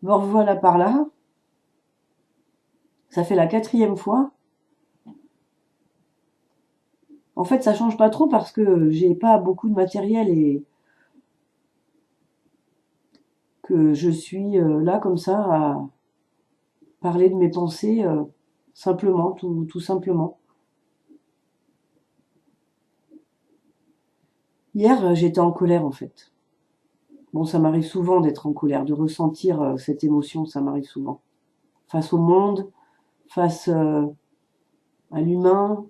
Me revoilà par là. Ça fait la quatrième fois. En fait, ça change pas trop parce que j'ai pas beaucoup de matériel et que je suis là comme ça à parler de mes pensées simplement, tout simplement. Hier, j'étais en colère en fait. Bon, ça m'arrive souvent d'être en colère, de ressentir cette émotion, ça m'arrive souvent. Face au monde, face à l'humain,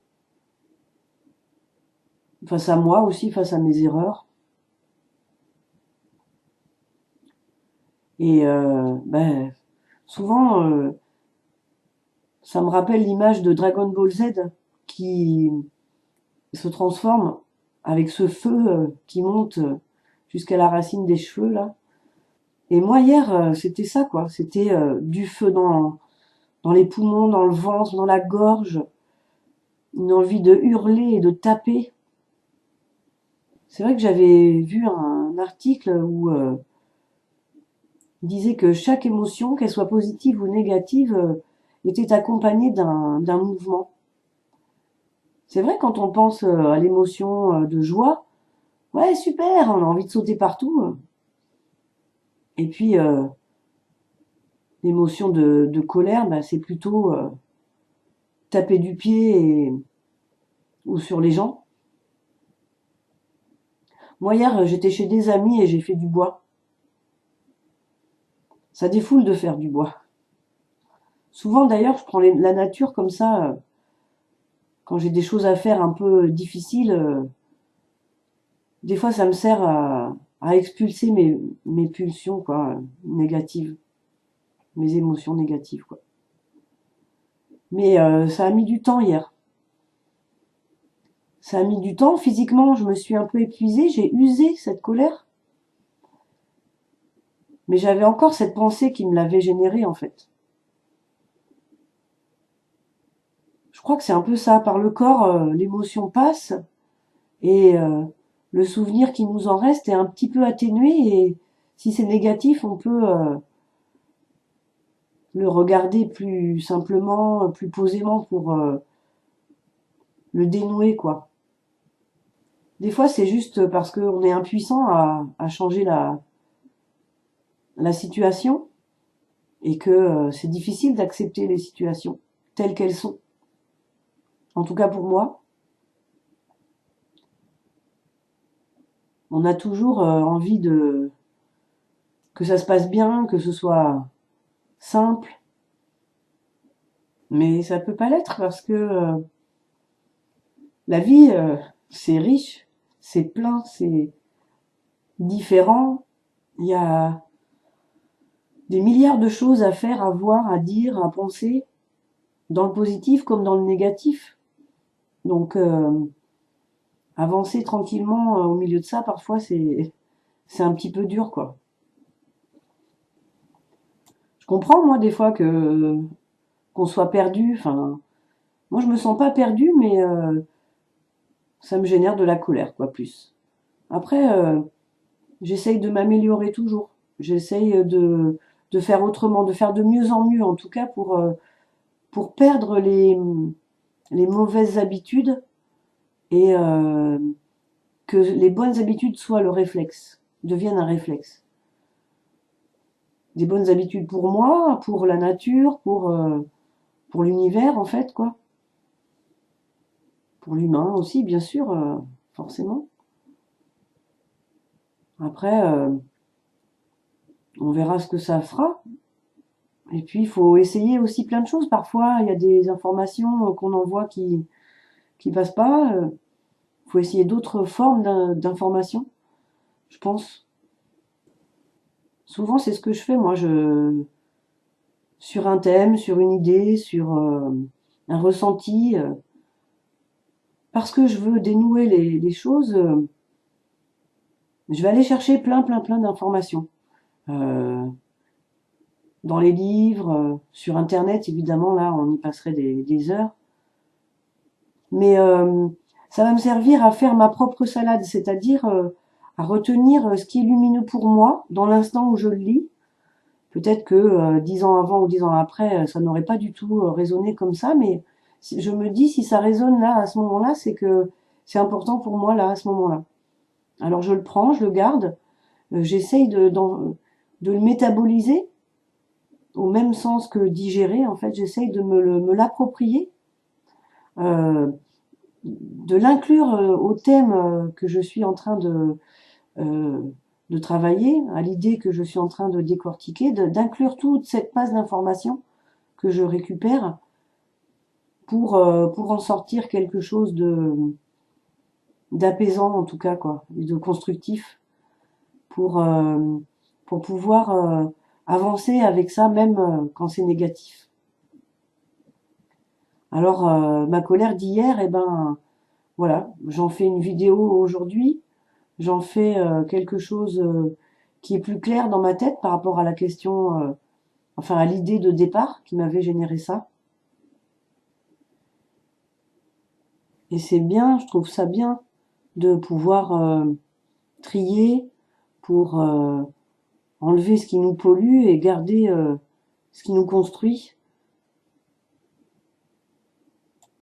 face à moi aussi, face à mes erreurs. Et ben, souvent, ça me rappelle l'image de Dragon Ball Z qui se transforme avec ce feu qui monte jusqu'à la racine des cheveux là. Et moi hier, c'était ça quoi. C'était du feu dans les poumons, dans le ventre, dans la gorge, une envie de hurler et de taper. C'est vrai que j'avais vu un article où il disait que chaque émotion, qu'elle soit positive ou négative, était accompagnée d'un mouvement. C'est vrai quand on pense à l'émotion de joie, ouais super, on a envie de sauter partout. Et puis l'émotion de colère, bah, c'est plutôt taper du pied ou sur les gens. Moi hier, j'étais chez des amis et j'ai fait du bois. Ça défoule de faire du bois. Souvent d'ailleurs, je prends la nature comme ça quand j'ai des choses à faire un peu difficiles. Des fois, ça me sert à expulser mes pulsions quoi, négatives, mes émotions négatives quoi. Mais ça a mis du temps hier. Ça a mis du temps. Physiquement, je me suis un peu épuisée. J'ai usé cette colère. Mais j'avais encore cette pensée qui me l'avait générée, en fait. Je crois que c'est un peu ça. Par le corps, l'émotion passe et le souvenir qui nous en reste est un petit peu atténué. Et si c'est négatif, on peut le regarder plus simplement, plus posément pour le dénouer, quoi. Des fois, c'est juste parce qu'on est impuissant à changer la situation et que c'est difficile d'accepter les situations telles qu'elles sont. En tout cas pour moi, on a toujours envie de que ça se passe bien, que ce soit simple, mais ça peut pas l'être parce que la vie, c'est riche, c'est plein, c'est différent. Il y a des milliards de choses à faire, à voir, à dire, à penser, dans le positif comme dans le négatif. Donc avancer tranquillement au milieu de ça, parfois c'est un petit peu dur quoi. Je comprends moi des fois que qu'on soit perdu. Enfin, moi je me sens pas perdu, mais ça me génère de la colère quoi plus. Après, j'essaye de m'améliorer toujours. J'essaye de faire autrement, de faire de mieux en mieux en tout cas pour perdre les mauvaises habitudes et que les bonnes habitudes soient le réflexe, deviennent un réflexe. Des bonnes habitudes pour moi, pour la nature, pour l'univers en fait quoi, pour l'humain aussi bien sûr, forcément. Après, on verra ce que ça fera. Et puis il faut essayer aussi plein de choses. Parfois, il y a des informations qu'on envoie qui passent pas. Il faut essayer d'autres formes d'informations, je pense. Souvent, c'est ce que je fais. Moi, sur un thème, sur une idée, sur un ressenti, parce que je veux dénouer les choses, je vais aller chercher plein d'informations. Euh, dans les livres, sur Internet, évidemment, là, on y passerait des heures. Mais ça va me servir à faire ma propre salade, c'est-à-dire à retenir ce qui est lumineux pour moi dans l'instant où je le lis, Peut-être que 10 ans avant ou 10 ans après, ça n'aurait pas du tout résonné comme ça, mais je me dis si ça résonne là à ce moment-là, c'est que c'est important pour moi là à ce moment-là. Alors je le prends, je le garde, j'essaye de le métaboliser au même sens que digérer. En fait, j'essaye de me l'approprier, euh, de l'inclure au thème que je suis en train euh, de travailler, à l'idée que je suis en train de décortiquer, d'inclure toute cette masse d'informations que je récupère pour en sortir quelque chose d'apaisant en tout cas, quoi, et de constructif pour, euh, pour pouvoir avancer avec ça même quand c'est négatif. Alors ma colère d'hier, eh ben voilà, j'en fais une vidéo aujourd'hui, j'en fais quelque chose qui est plus clair dans ma tête par rapport à la question, enfin à l'idée de départ qui m'avait généré ça. Et c'est bien, je trouve ça bien de pouvoir trier pour enlever ce qui nous pollue et garder ce qui nous construit.